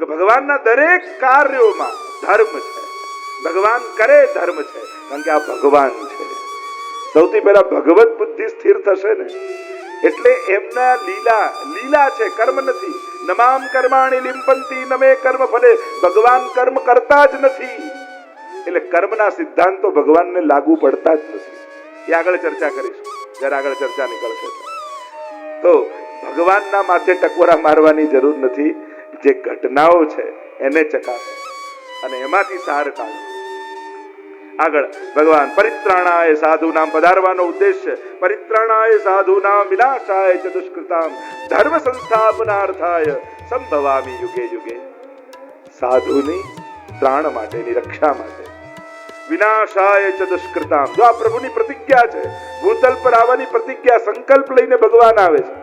ભગવાનના દરેક કાર્યોમાં ધર્મ છે. ભગવાન કરે ધર્મ છે, કારણ કે આ ભગવાન છે. સૌથી પહેલા ભગવત બુદ્ધિ સ્થિર થશે ને એટલે એમના લીલા છે, કર્મ નથી. નમામ કર્માણિ લિંપંતી નમે કર્મ ફલે. ભગવાન કર્મ કરતા જ નથી, એટલે કર્મના સિદ્ધાંતો ભગવાનને લાગુ પડતા જ નથી. એ આગળ ચર્ચા કરીશું જ્યારે આગળ ચર્ચા નીકળશે. તો ભગવાનના માથે ટકોરા મારવાની જરૂર નથી. જે ઘટનાઓ છે એને ચકાસો અને એમાંથી સાર કાઢો. આગળ ભગવાન પરિત્રાણાય સાધુનામ, પધારવાનો ઉદ્દેશ્ય પરિત્રાણાય સાધુનામ વિનાશાય ચ દુષ્કૃતામ ધર્મ સંસ્થાપનાર્થાય સંભવામિ યુગે યુગે. સાધુની ત્રાણ માટેની, રક્ષા માટે, વિનાશાય ચ દુષ્કૃતામ. જો આ પ્રભુની પ્રતિજ્ઞા છે, ભૂતલ પર આવવાની પ્રતિજ્ઞા, સંકલ્પ લઈને ભગવાન આવે છે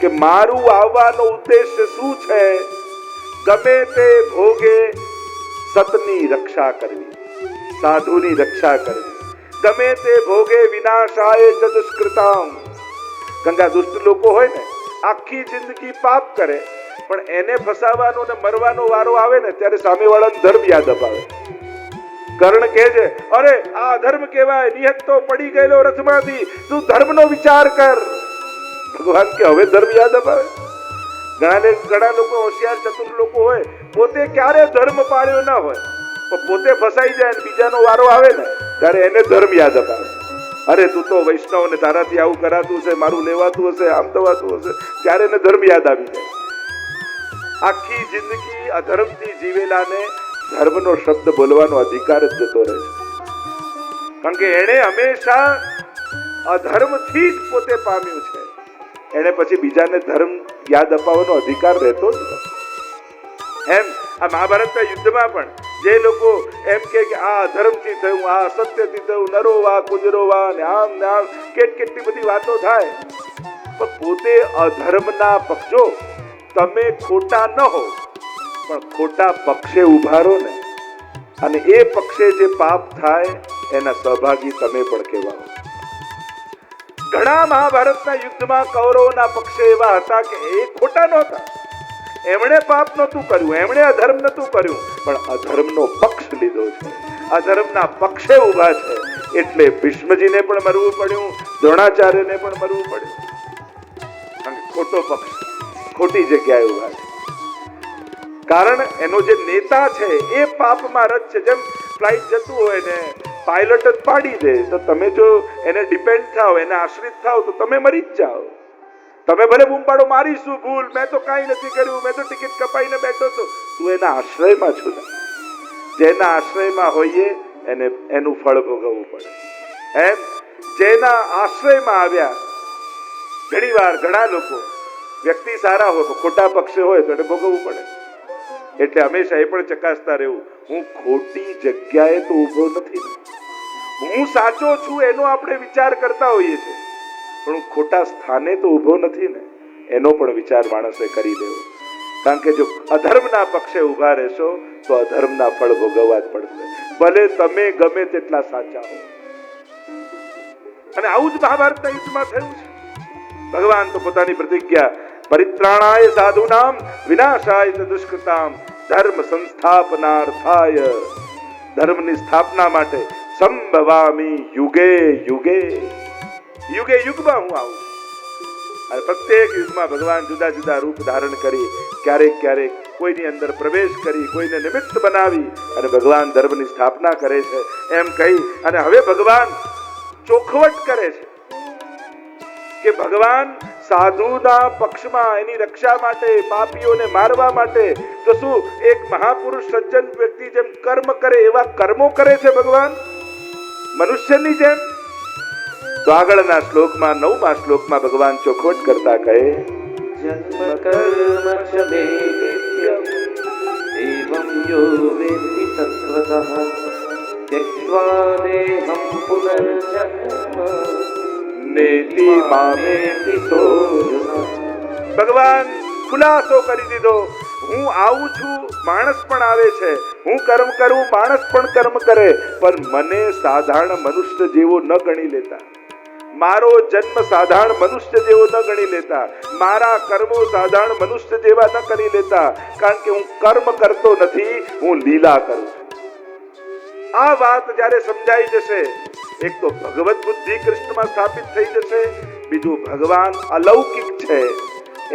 કે મારું આવવાનો ઉદ્દેશ્ય શું છે? ગમે તે ભોગે સતની રક્ષા કરવી, સાધુની રક્ષા કરવી. ગમે તે ભોગે વિનાશાય ચ દુષ્કૃતામ. ગંગા દુષ્ટ લોકો હોય ને, આખી જિંદગી પાપ કરે, પણ એને ફસાવાનો ને મરવાનો વારો આવે ને ત્યારે સામેવાળાને ધર્મ યાદ અપાવે. કર્ણ કહે છે, અરે આ અધર્મ કહેવાય, નિહત તો પડી ગયેલો રથમાંથી, તું ધર્મનો વિચાર કર. ભગવાન કે હવે ધર્મ યાદ અપાવે? ઘણા લોકો હોશિયાર ચતુર લોકો હોય, પોતે ક્યારે ધર્મ પાળ્યો ના હોય, પણ પોતે ફસાઈ જાય ને બીજાનો વારો આવે ને ત્યારે એને ધર્મ યાદ અપાવે. અરે તું તો વૈષ્ણવ ને તારાથી આવું કરાતું હશે, મારું લેવાતું હશે, આમ થવાતું હશે, ત્યારે એને ધર્મ યાદ આવી જાય. આખી જિંદગી અધર્મથી જીવેલાને ધર્મનો શબ્દ બોલવાનો અધિકાર જ જતો રહે છે, કારણ કે એને હંમેશા અધર્મથી જ પોતે પામ્યું છે. એને પછી બીજાને ધર્મ યાદ અપાવવાનો અધિકાર રહેતો જ નથી. એમ આ મહાભારતના યુદ્ધમાં પણ જે લોકો એમ કે આ અધર્મથી થયું, આ અસત્યથી થયું, નરો વા કુજરો વા ને આમ કેટલી બધી વાતો થાય, પણ પોતે અધર્મના પક્ષો. તમે ખોટા ન હો, પણ ખોટા પક્ષે ઉભા રહો ને, અને એ પક્ષે જે પાપ થાય એના સહભાગી તમે પણ કહેવાઓ. ઘણા મહાભારતના યુદ્ધમાં કૌરવોના પક્ષે એવા હતા કે એ ખોટા નહોતા, એમણે પાપ નહોતું કર્યું, એમણે અધર્મ નહોતું કર્યું, પણ અધર્મનો પક્ષ લીધો છે, અધર્મના પક્ષે ઉભા છે. એટલે ભીષ્મજીને પણ મરવું પડ્યું, દ્રોણાચાર્યને પણ મરવું પડ્યું, કારણ કે ખોટો પક્ષ, ખોટી જગ્યાએ ઉભા છે. કારણ એનો જે નેતા છે એ પાપમાં રત છે. જેમ ફ્લાઇટ જતું હોય ને પાયલટ જ પાડી દે, તો તમે જો એને ડિપેન્ડ થાવ, એને આશ્રિત થાવ, તો તમે મરી જ જાઓ. તમે ભલે બૂમ પાડો, મારી શું ભૂલ, મેં તો કાંઈ નથી કર્યું, મેં તો ટિકિટ કપાઈને બેઠો હતો. તું એના આશ્રયમાં છું ને, જેના આશ્રયમાં હોઈએ એને એનું ફળ ભોગવવું પડે. એમ જેના આશ્રયમાં આવ્યા, ઘણી વાર ઘણા લોકો વ્યક્તિ સારા હોય પણ ખોટા પક્ષે હોય તો એને ભોગવવું પડે. એટલે હંમેશા એ પણ ચકાસતા રહેવું, હું ખોટી જગ્યાએ તો ઊભો નથી, હું સાચો છું એનો આપણે વિચાર કરતા હોઈએ છીએ, પણ હું ખોટા સ્થાને તો ઊભો નથી ને, એનો પણ વિચાર માણસે કરી દેવો. કારણ કે જો અધર્મના પક્ષે ઊભા રહેશો તો અધર્મના ફળ ભોગવવા જ પડશે, ભલે તમે ગમે તેટલા સાચા હો. અને આવું જ મહાભારતના યુદ્ધમાં થયું છે. ભગવાન તો પોતાની પ્રતિજ્ઞા પરિત્રાણાય સાધુનામ વિનાશાય દુષ્કૃતામ ધર્મ સંસ્થાપનાર્થાય, ધર્મની સ્થાપના માટે સંભવામિ યુગે યુગે, યુગે યુગમાં હું આવું. અને પ્રત્યેક યુગમાં ભગવાન જુદા જુદા રૂપ ધારણ કરી, ક્યારેક કોઈની અંદર પ્રવેશ કરી, કોઈને નિમિત્ત બનાવી અને ભગવાન ધર્મની સ્થાપના કરે છે. એમ કહી અને હવે ભગવાન ચોખવટ કરે છે કે ભગવાન સાધુના પક્ષમાં એની રક્ષા માટે, પાપીઓને મારવા માટે, તો શું એક મહાપુરુષ સજ્જન વ્યક્તિ જેમ કર્મ કરે એવા કર્મો કરે છે ભગવાન મનુષ્યની જેમ. તો આગળના શ્લોકમાં, 9મા શ્લોકમાં ભગવાન ચોખવટ કરતા કહે, જન્મ કર્મ ચ મે નિત્યમ એવં યો વેત્તિ તત્વતઃ ત્યક્ત્વા દેહં પુનર્જન્મ નેતિ મામેતિ સોર્જુન. ભગવાન ખુલાસો કરી દીધો, હું આવું છું, માણસ પણ આવે છે, હું કર્મ કરું, માણસ પણ કર્મ કરે, પણ મને સાધારણ મનુષ્ય જેવો ન ગણી લેતા, મારો જન્મ સાધારણ મનુષ્ય જેવો ન ગણી લેતા, મારા કર્મો સાધારણ મનુષ્ય જેવા ન કરી લેતા, કારણ કે હું કર્મ કરતો નથી, હું લીલા કરું છું. આ વાત જ્યારે સમજાઈ જશે, એક તો ભગવત બુદ્ધિ કૃષ્ણમાં સ્થાપિત થઈ જશે, બીજું ભગવાન અલૌકિક છે,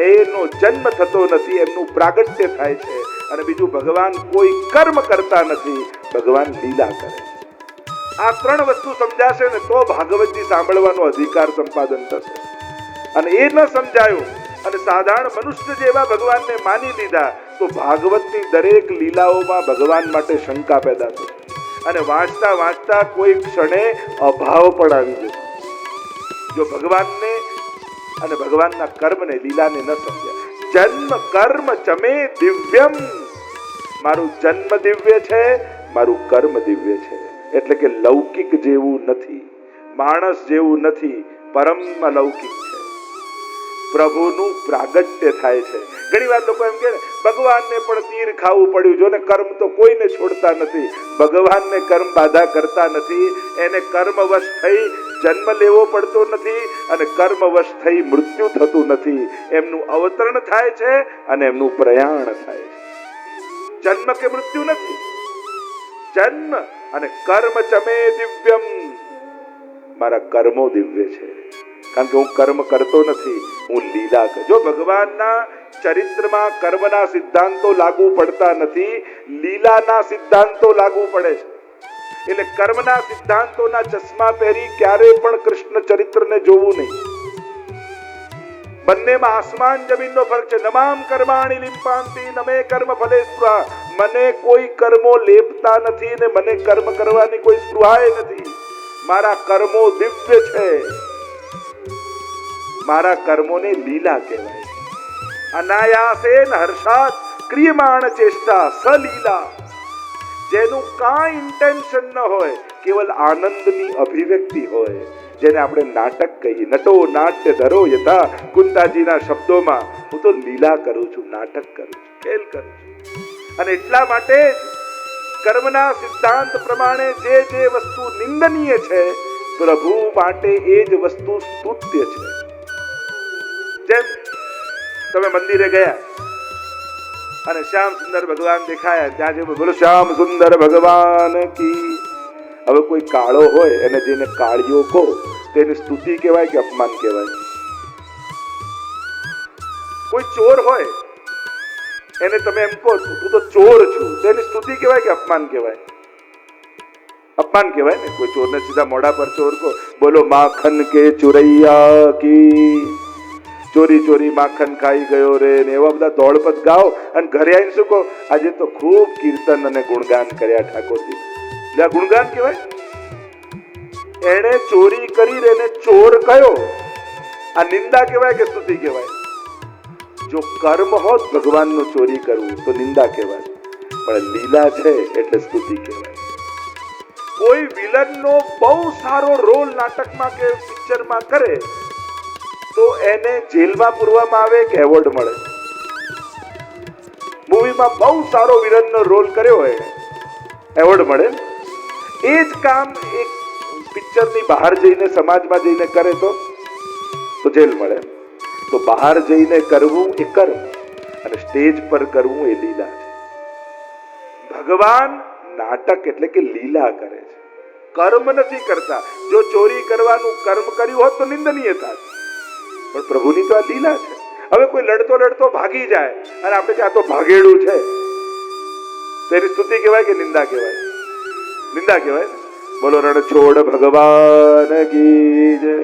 એનો જન્મ થતો નથી, એમનું પ્રાગટ્ય થાય છે, અને બીજું ભગવાન કોઈ કર્મ કરતા નથી, ભગવાન લીલા કરે છે. આ ત્રણ વસ્તુ સમજાશે ને તો ભાગવતજી સાંભળવાનો અધિકાર સંપાદન થશે. અને એ ન સમજાયું અને સાધારણ મનુષ્ય જેવા ભગવાનને માની લીધા તો ભાગવતની દરેક લીલાઓમાં ભગવાન માટે શંકા પેદા થશે, અને વાંચતા વાંચતા કોઈ ક્ષણે અભાવ પણ આવી જશે. જો ભગવાનને અને ભગવાનના કર્મને લીલાને ન સમજ્યા. જન્મ કર્મ ચમે દિવ્યમ, મારું જન્મ દિવ્ય છે, મારું કર્મ દિવ્ય છે. એટલે કે લૌકિક જેવું નથી, માણસ જેવું નથી, પરમ અલૌકિક છે. પ્રભુનું પ્રાગટ્ય થાય છે. ઘણી વાર લોકો એમ કે ભગવાનને પણ તીર ખાવું પડ્યું, જો ને કર્મ તો કોઈને છોડતા નથી, ભગવાનને કર્મ બાધા કરતા નથી, એને કર્મવશ થઈ જન્મ લેવો પડતો નથી અને કર્મવશ થઈ મૃત્યુ થતું નથી. એમનું અવતરણ થાય છે અને એમનું પ્રયાણ થાય છે. જન્મ કે મૃત્યુ નથી, જન્મ અને કર્મ ચમે દિવ્યમ, મારા કર્મો દિવ્ય છે, કારણ કે હું કર્મ કરતો નથી, હું લીલા કરું. જો ભગવાનના ચરિત્રમાં કર્મના સિદ્ધાંતો લાગુ પડતા નથી, લીલાના સિદ્ધાંતો લાગુ પડે છે. એટલે કર્મના સિદ્ધાંતોના ચશ્મા પહેરી ક્યારેય પણ કૃષ્ણ ચરિત્રને જોવું નહીં. બંનેમાં આસમાન જમીનનો ફરક છે. નમામ કર્માણિ લિંપાંતિ નમે કર્મ ફલે સ્પૃહા, મને કોઈ કર્મો લેપતા નથી ને મને કર્મ કરવાની કોઈ સ્પૃહાય નથી. મારા કર્મો દિવ્ય છે, મારા કર્મોને લીલા કહેવાય છે. અનાયાસેન હર્ષાત ક્રિયમાણ ચેષ્ટા સલીલા, જેનું કાંઈ ઇન્ટેન્શન ન હોય, કેવલ આનંદની અભિવ્યક્તિ હોય, જેને આપણે નાટક કહીએ. નટો નાટ્ય ધરો યથા, કુંતાજીના શબ્દોમાં હું તો લીલા કરું છું, નાટક કરું છું, ખેલ કરું છું. અને એટલા માટે કર્મના સિદ્ધાંત પ્રમાણે જે જે વસ્તુ નિંદનીય છે, પ્રભુ માટે એ જ વસ્તુ સ્તુત્ય છે. જેમ તમે મંદિરે ગયા અને શ્યામ સુંદર ભગવાન દેખાયા, ત્યાં જે બોલો શ્યામ સુંદર ભગવાન કી. હવે કોઈ કાળો હોય એને જેને કાળિયો કહો, તેની સ્તુતિ કહેવાય કે અપમાન કહેવાય? કોઈ ચોર હોય એને તમે એમ કહો તું તો ચોર છું, તેની સ્તુતિ કહેવાય કે અપમાન કહેવાય? અપમાન કહેવાય ને. કોઈ ચોરને સીધા મોઢા પર ચોર કહો, બોલો માખન કે ચુરૈયા કી, ચોરી ચોરી માખન ખાઈ ગયો રે, ને એવા બધા દોડપદ ગાઓ અને ઘરે આવીને શું કહો, આજે તો ખૂબ કીર્તન અને ગુણગાન કર્યા ઠાકોરજી. એટલે આ ગુણગાન કહેવાય? એને ચોરી કરી એને ચોર કયો, આ નિંદા કહેવાય કે સ્તુતિ કહેવાય? જો કર્મ હોત ભગવાનનું ચોરી કરવું તો નિંદા કહેવાય, પણ લીલા છે એટલે સ્તુતિ કહેવાય. કોઈ વિલનનો બહુ સારો રોલ નાટકમાં કે પિક્ચરમાં કરે તો એને જેલમાં પૂરવામાં આવે કે એવોર્ડ મળે? મૂવીમાં બહુ સારો વિલનનો રોલ કર્યો હોય, એવોર્ડ મળે. એ જ કામ એક પિક્ચરની બહાર જઈને સમાજમાં જઈને કરે તો જેલ મળે. તો બહાર જઈને કરવું એ કર્મ અને સ્ટેજ પર કરવું એ લીલા છે. ભગવાન નાટક એટલે કે લીલા કરે છે, કર્મ નથી કરતા. જો ચોરી કરવાનું કર્મ કર્યું હોત તો નિંદનીય થાય, પણ પ્રભુની તો આ લીલા છે. હવે કોઈ લડતો લડતો ભાગી જાય અને આપણે કે આ તો ભાગેડું છે, તેની સ્તુતિ કહેવાય કે નિંદા કહેવાય? નિંદા કહેવાય. બોલો રણછોડ ભગવાન કી જય.